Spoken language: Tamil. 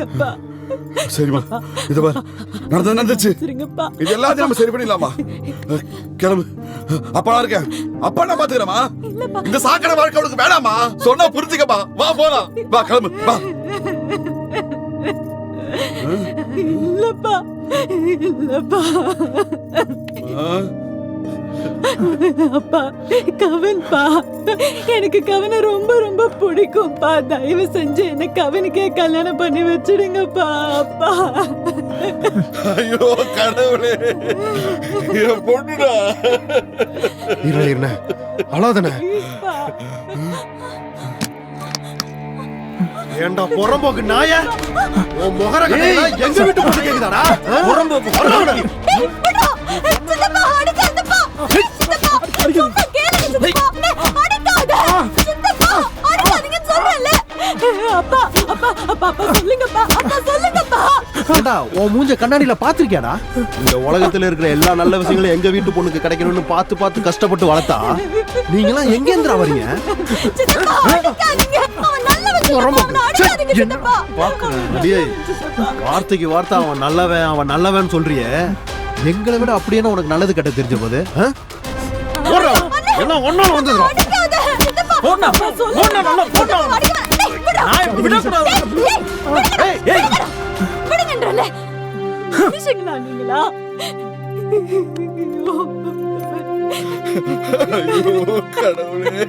அப்பா சரிம்மா, இது பாரு, நடந்துச்சு. சரிங்கப்பா. இது எல்லாத்தையும் நம்ம சரி பண்ணிடலாமா? கிளம்பு. அப்பா நான் இருக்கேன். அப்பா நான் பாத்துக்கிறேமா. இந்த சாக்கடை வாழ்க்கை அவனுக்கு வேணாமா? சொன்னா புரிஞ்சுக்கப்பா. வா போலாம். வா கிளம்பு. வா. இல்லப்பா இல்லப்பா. அப்பா கவன்பா, எனக்கு கவனை ரொம்ப ரொம்ப பிடிக்கும்பா. தயவு செஞ்சு என்ன கவனுக்கே கல்யாணம் பண்ணி வச்சிடுங்கப்பா. அப்பா ஐயோ கடவுளே, என் பொண்ணுடா. இருண்ண அழாதண்ண. ஏண்டா புறம்போக்கு நாய, உன் முகர கடையில எங்க வீட்டு பொண்ணு கேக்குதாடா? புறம்போக்கு உன் மூஞ்ச கண்ணாடியில பாத்திருக்கியாடா? இந்த உலகத்துல இருக்கிற எல்லா நல்ல விஷயங்களும் எங்க வீட்டு பொண்ணுக்கு கிடைக்கணும்னு பார்த்து பார்த்து கஷ்டப்பட்டு வளர்த்தா நீங்க எல்லாம் எங்க இருந்துடா வரீங்க? வார்த்தைக்கு வார்த்தை அவன் நல்லவன் அவன் நல்லவன் சொல்றியே, எங்களை விட அப்படியே உனக்கு நல்லது கட்ட தெரிஞ்ச போது எல்லாம் ஒன்னா வந்துடும். ஐயோ கடவுளே.